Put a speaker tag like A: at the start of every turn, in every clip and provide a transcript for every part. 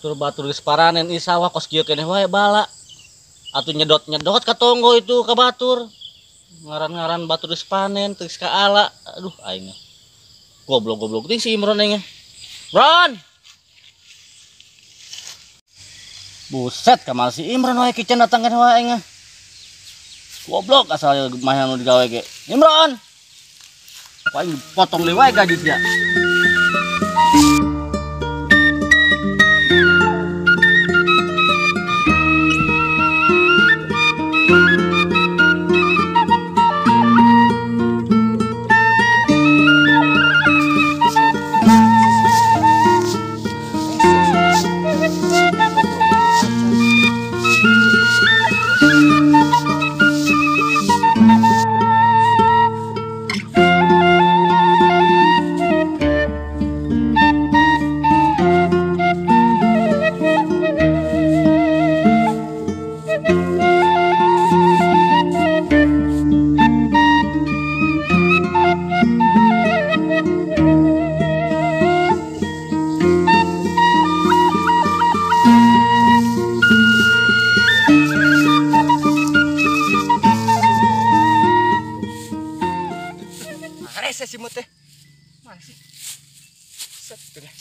A: batur-batur geus paranen ieu sawah kos kieu keneh wae bala. Atuh nyedot-nyedot ka tonggo itu ka batur. Ngaran-ngaran batur geus panen teu ka ala. Aduh aing. Goblok-goblok teh si Imron aing. Imron. Buset kamal si Imron wae kitchen datang kan wae aing. Goblok asal mah anu digawe ge. Imron. Paling potong deui wae gaji dia.
B: Si Mut teh. Mana sih? Set tuh deh.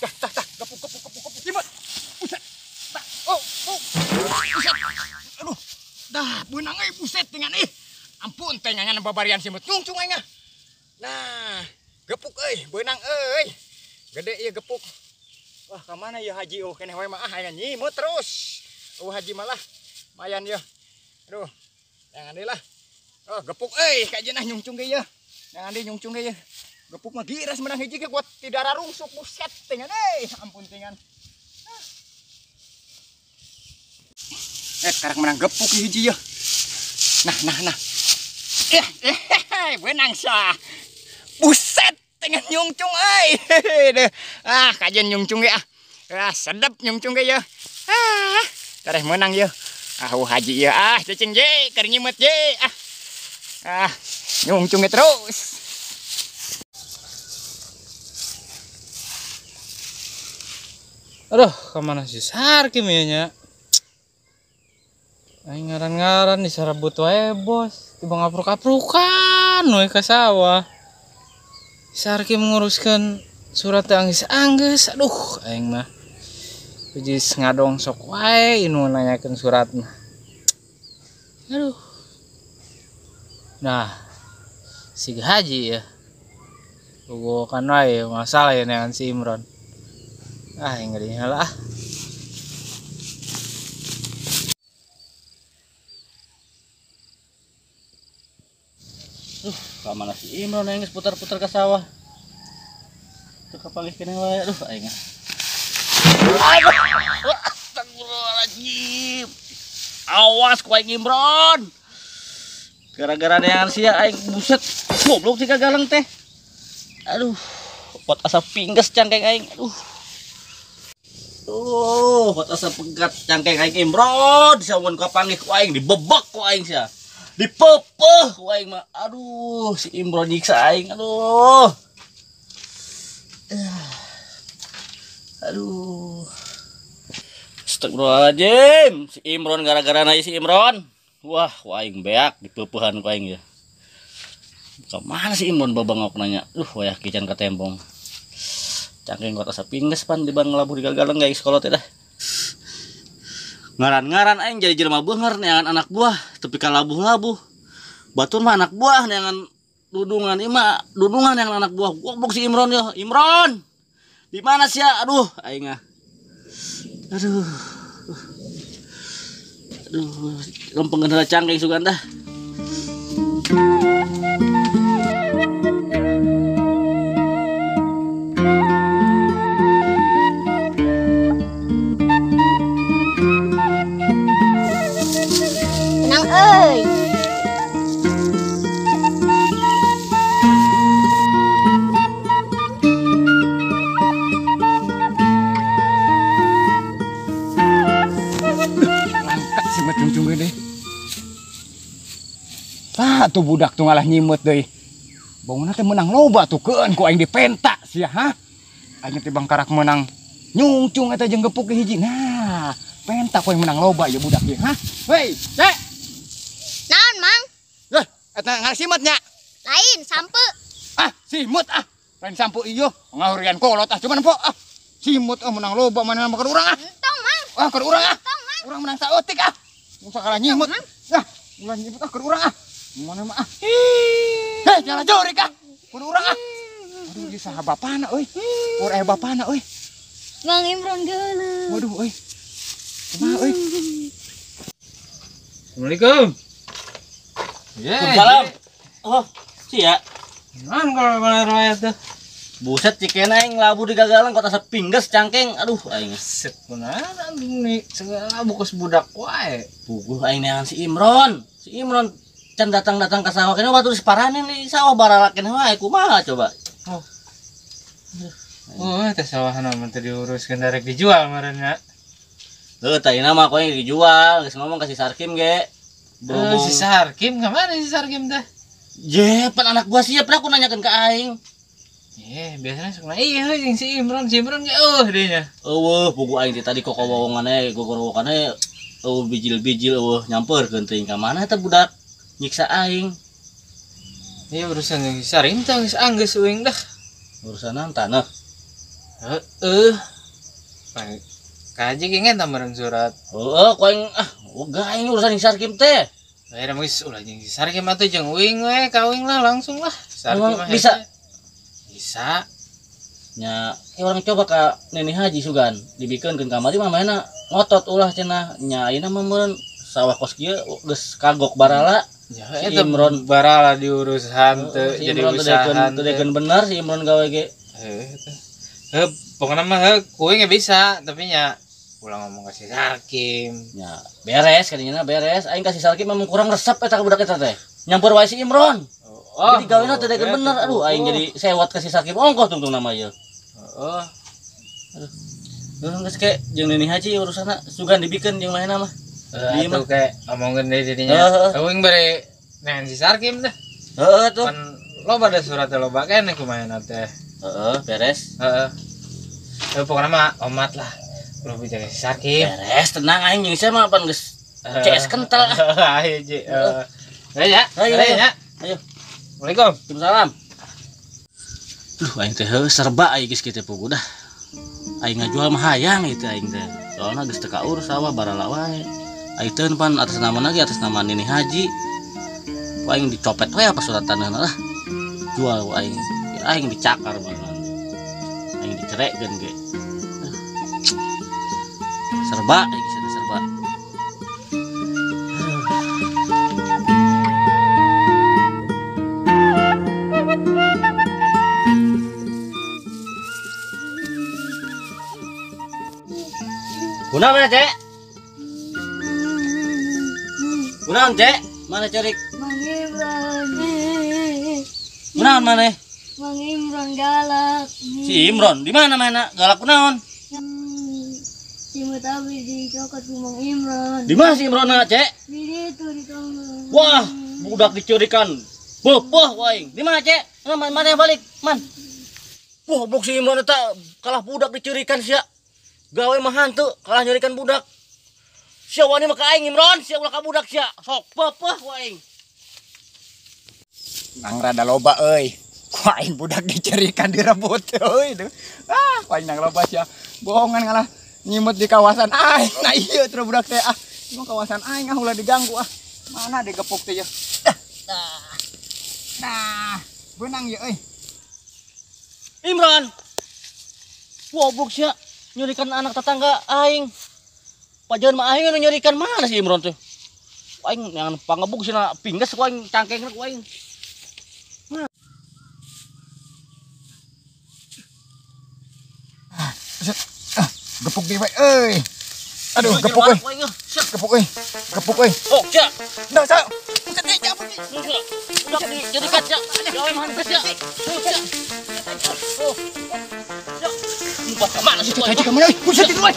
B: Dah, gepuk si Mut. Buset. Dah. Oh. Buset. Aduh. Dah, beunang euy buset dengan ih. Ampun teh nyanyian babarian si Mut. Cung aing. Nah, gepuk euy, beunang euy. Gede ieu gepuk. Wah, ka mana ya Haji keneh wae mah aya nyimut terus. Haji malah mayan ya. Aduh. Jangan deui lah. Oh, gepuk euy, ka jenah nyungcung ge ya. Jangan deh nyungcung deh ya. Gepuk mah giras menang hiji ge buat tidak rarungsuk buset tengan ampun tengan. Karak menang gepuk hiji ya. Nah. Benang sah. Buset tengan nyungcung euy. Kajen nyungcung ge sedep nyungcung ge ya. Tareh menang ya. Haji ya cacing je keur nyimet je. Nyungcung terus.
C: Aduh, kemana si Sarkim ya nya? Aing ngaran-ngaran disarabut wae bos. Tiba ngapruk-aprukan we ka sawah. Sarkim nguruskeun surat teh anggeus-anggeus. Aduh, aing mah geus ngadong sok wae inu nanyakeun surat mah. Aduh. Nah, si Haji ya. Gua kan wae masalah ya dengan si Imron. Yang ngerinya lah.
A: Ka mana si Imron aing geus putar-putar ka sawah. Teu kapalih keneh wae. Aduh aing. Astagfirullahaladzim. Awas ku aing Imron. Gara-gara neangan sia aing buset goblok sih kagalang teh. Aduh, pot asa pingges cangkeng aing. Pot asa pegat cangkeng aing Imron. Samun kapanggih ku aing dibebek ku aing sia. Dipepeh ku aing mah. Aduh, si Imron nyiksa aing. Aduh. Astagfirullahaladzim. Si Imron gara-gara naik si Imron. Wah, aing beak dipepehan ku aing ya. Kemana si Imron babangok nanya. Wah kican ka tembong. Cangkeng kota sapingges pan di bang labuh digagalang guys sekolah teh dah. Ngaran-ngaran aing jadi jelema beunghar neangan anak buah, tapi ka labuh-labuh. Batur mah anak buah neangan dudungan ima, dudungan yang anak buah. Goblok si Imron ya. Imron. Di mana sih ya? Aduh, aing ah. Aduh, lempeng gendera cangkeng Suganda.
D: Tenang euy.
B: Cung gede. Tah tuh budak tuh ngalah nyimut deui. Bangunna teh menang loba tuh keun ku aing dipenta sia ha. Aing teh bangkarak menang Nyungcung eta jeung gepuk ke hiji. Nah, pentak kowe menang loba ya budak ieu, ha? Hei, Cek.
D: Naon, Mang?
B: Lah, eta ngasimut nya.
D: Lain, sampe.
B: Ah, simut ah. Lain sampo ieu, ngahurian kolot ah cuman po ah. Simut ah menang loba mana mah urang ah.
D: Entong, Mang.
B: Ah, keur urang ah.
D: Entong, Mang.
B: Urang menang saeutik ah. Musa kalah nyimut. Nah, ulah nyimut ah keur urang ah. Mana mah ah. Heh, jalan jorik ah. Keur urang ah. Aduh, ieu saha bapana euy. Ur aya bapana euy.
D: Mang Imron geuleuh.
B: Waduh euy. Kumaha euy?
C: Assalamualaikum.
A: Waalaikumsalam. Oh, sia.
C: Man kalau riwayat tuh.
A: Buset cikena aing labu di gagalan kota sepingges cangkeng. Aduh aing.
C: Set kunaon nih segala bukus budak wae.
A: Puguh aing neangan si Imron. Si Imron can datang-datang ke sawah kene waktu diseparanin di sawah baralakeun wae kumaha coba.
C: Oh, teh sawahan mah teh diuruskeun darek dijual marana.
A: Heuh tah ieu mah koe dijual, geus ngomong ka si Sarkim ge.
C: Oh, si Sarkim kemana si Sarkim teh?
A: Ye, pan anak gua siap lah aku nanyakeun ka aing.
C: Biasanya suka iya jeung si Imron ge dinya.
A: Eueuh, pugu aing tadi kok wowongannya gogorowokannya bijil-bijil nyamperkeun teuing ka mana eta budak nyiksa aing.
C: Iya urusan yang si Sarkim teh geus anggeus uing dah.
A: Urusanan tanah.
C: Heeh. Kaji ge ngenta meureun surat.
A: Heeh, ku aing aing urusan si Sarkim teh.
C: Akhirnya geus ulah jeung si Sarkim atuh jeung uing we kawin lah langsung lah. Sarkim mah
A: bisa.
C: Bisa.
A: Nya orang coba ka Neni Haji Sugan dibikeunkeun kamari mah mana ngotot ulah cenah nya ayeuna mah meureun sawah kos kieu geus kagok barala.
C: Ya
A: Si
C: eta
A: Imron
C: barala diurusan teu
A: si
C: jadi
A: Imron
C: usaha.
A: teu bener si Imron gawe ge.
C: Pokoknya mah kuing bisa tapi nya ulah ngomong ka si Sarkim.
A: Nya beres kadinya beres aing kasih Sarkim memang kurang resep eta budak eta teh. Nyamper wae si Imron. Jadi gawena teh deukeun bener. Aduh aing jadi sewot kasih Sarkim ongkos tungtung nama ieu.
C: Oh.
A: Aduh geus ke jeung Neni Haji urusana sugan dibikeun jeung manehna mah. Di
C: Itu kayak omongin deh jadinya. Uing bari nehan si Sarkim teh.
A: Heeh tuh.
C: Kan loba ada surat loba keneh kumaha teh.
A: Heeh, beres.
C: Heeh. Pokoknya mah omat lah. Kudu bicara si Sarkim.
A: Beres, tenang aing jeung saya mah pan geus CS kental.
C: Ayo Ji. Ayo ya. Ayo ya.
A: Ayo.
C: Assalamualaikum.
A: Waalaikumsalam. Duh aing teh serba aing geus kitu pugu dah. Aing ngajual mah hayang itu aing teh. Soalna geus teu kaurus sawah barala wae. Aing teh pan atas nama lagi atas nama Neni Haji. Ku aing dicopet we apa surat tanahna lah. Jual aing. Aing dicakar banget. Aing dicerekeun ge. Serba aing geus serba. Kunaon mana Cek? Kunaon Cek? Mana cerik?
D: Mang Imron.
A: Kunaon mana?
D: Mang Imron galak.
A: Si Imron, di mana galak kunaon?
D: Simut abdi dicokot ku Mang Imron.
A: Di mana si Imron Cek?
D: Di ditu di tonggo.
A: Wah, budak dicurikan. Boh, waing. Di mana Cek? Mana yang balik? Man. Wah, blok si Imron eta kalah budak dicurikan sia. Gawe mah hantu kalah nyurikan budak. Sia wani mah ka aing Imron, sia ulah ka budak sia. Sok peuh waing.
B: Nang rada loba euy. Ku aing budak dicerikan direbut euy. Ah, ku aing nang loba sia. Bohongan ngalah nyimut di kawasan aing. Nah ieu terus budak teh ah. Emang kawasan aing ulah diganggu ah. Mana digepuk teh ya. Nah, benang ya euy.
A: Imron. Goblok sia. Nyurikan anak tetangga aing. Pajan mah aing nu nyurikan mana si Imron tuh? Aing yang pangebuk sina pingges ku aing cangkengna ku aing.
B: Gepuk di we euy. Aduh, gepuk euy. Gepuk euy. Gepuk euy.
A: Oh, cia.
B: Dah, sa. Buset deh, cabut.
A: Udah dijadikan cia. Gawe mah hantes cia. Oh. Empat ke mana sih tuh?
B: Kaji kamu euy. Buset itu euy.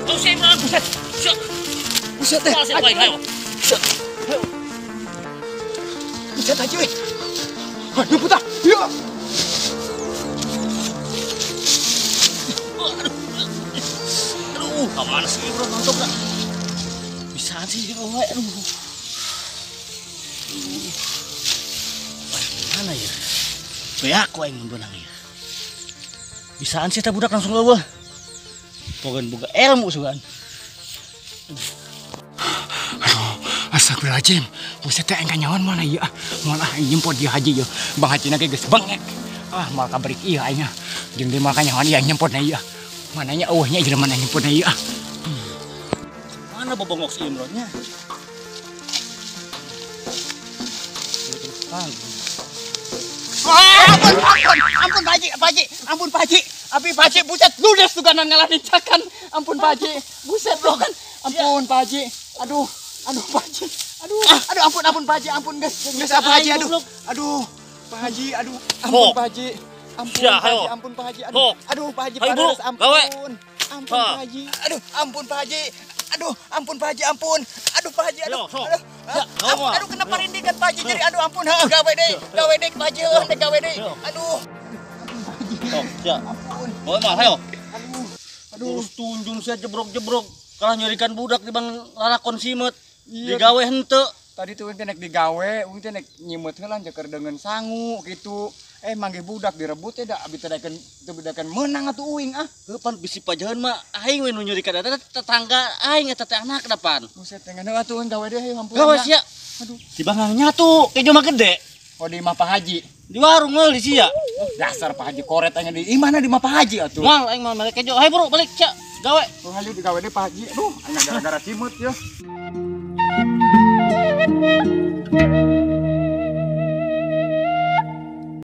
A: Tuh si Imron. Buset. Cia.
B: Buset deh.
A: Masih baik ayo.
B: Buset aja euy. Aduh, putar. Yuk.
A: Kemana sih bro, nonton dah. Bisa sih kalau aduh. Mana ya? Kayak aku yang benang ya. Bisaan sih budak langsung leuweuh. Pogan boga ilmu sugan.
B: Astagfirullahaladzim. Buset teh engka nyawan mana ieu ah. Malah nyempot di haji yo. Bang hacina ge geus bengek. Ah mal kabrik ieu anya. Jeung di maka nyawan ieu nyempotna ieu. Mananya eueuhnya jelema nyempotna ieu ah.
A: Mana bobongok si Imronnya?
B: Ampun Pak Haji. Abi Pak Haji buset ludes tuganan ngalahin cakan. Ampun Pak Haji. Buset bro kan. Ampun Pak Haji. Aduh Pak Haji. Aduh ampun Pak Haji. Ampun guys Pak Haji. Aduh Pak Haji. Ampun Pak Haji. Ampun Pak Haji. Aduh Pak Haji panas ampun. Ampun Pak Haji. Ampun Pak Haji. Ampun Pak Haji. Aduh kenapa rindikan Pak Haji jadi ampun gawe deh Pak Haji gawe deh. Aduh.
A: Ya. Oh mah hayo. Aduh tunjung sia jebrok-jebrok kalah nyurikan budak di bang lalakon simet. Digawe henteu.
B: Tadi tuh ente nek digawe, ente nek nyimet heula jeker dengan sangu gitu. Mangge budak direbut teh da abi tedakan menang atuh uing ah.
A: Pan bisi pajahan mah aing we nu nyurikeun eta tetangga aing eta teh anak depan.
B: Buset teh ngana atuh gawe deh hampura.
A: Gawe sia. Aduh, di bangang nyatu kejo mah gede.
B: Oh di mah Pak Haji.
A: Di warung meuli sia.
B: Dasar Pak Haji koret anya di mana di mah Pak Haji atuh.
A: Moal aing mah kejo. Hai bro balik sia. Gawe.
B: Hayu digawe deh Pak Haji. Aduh, anya gara-gara simut ya.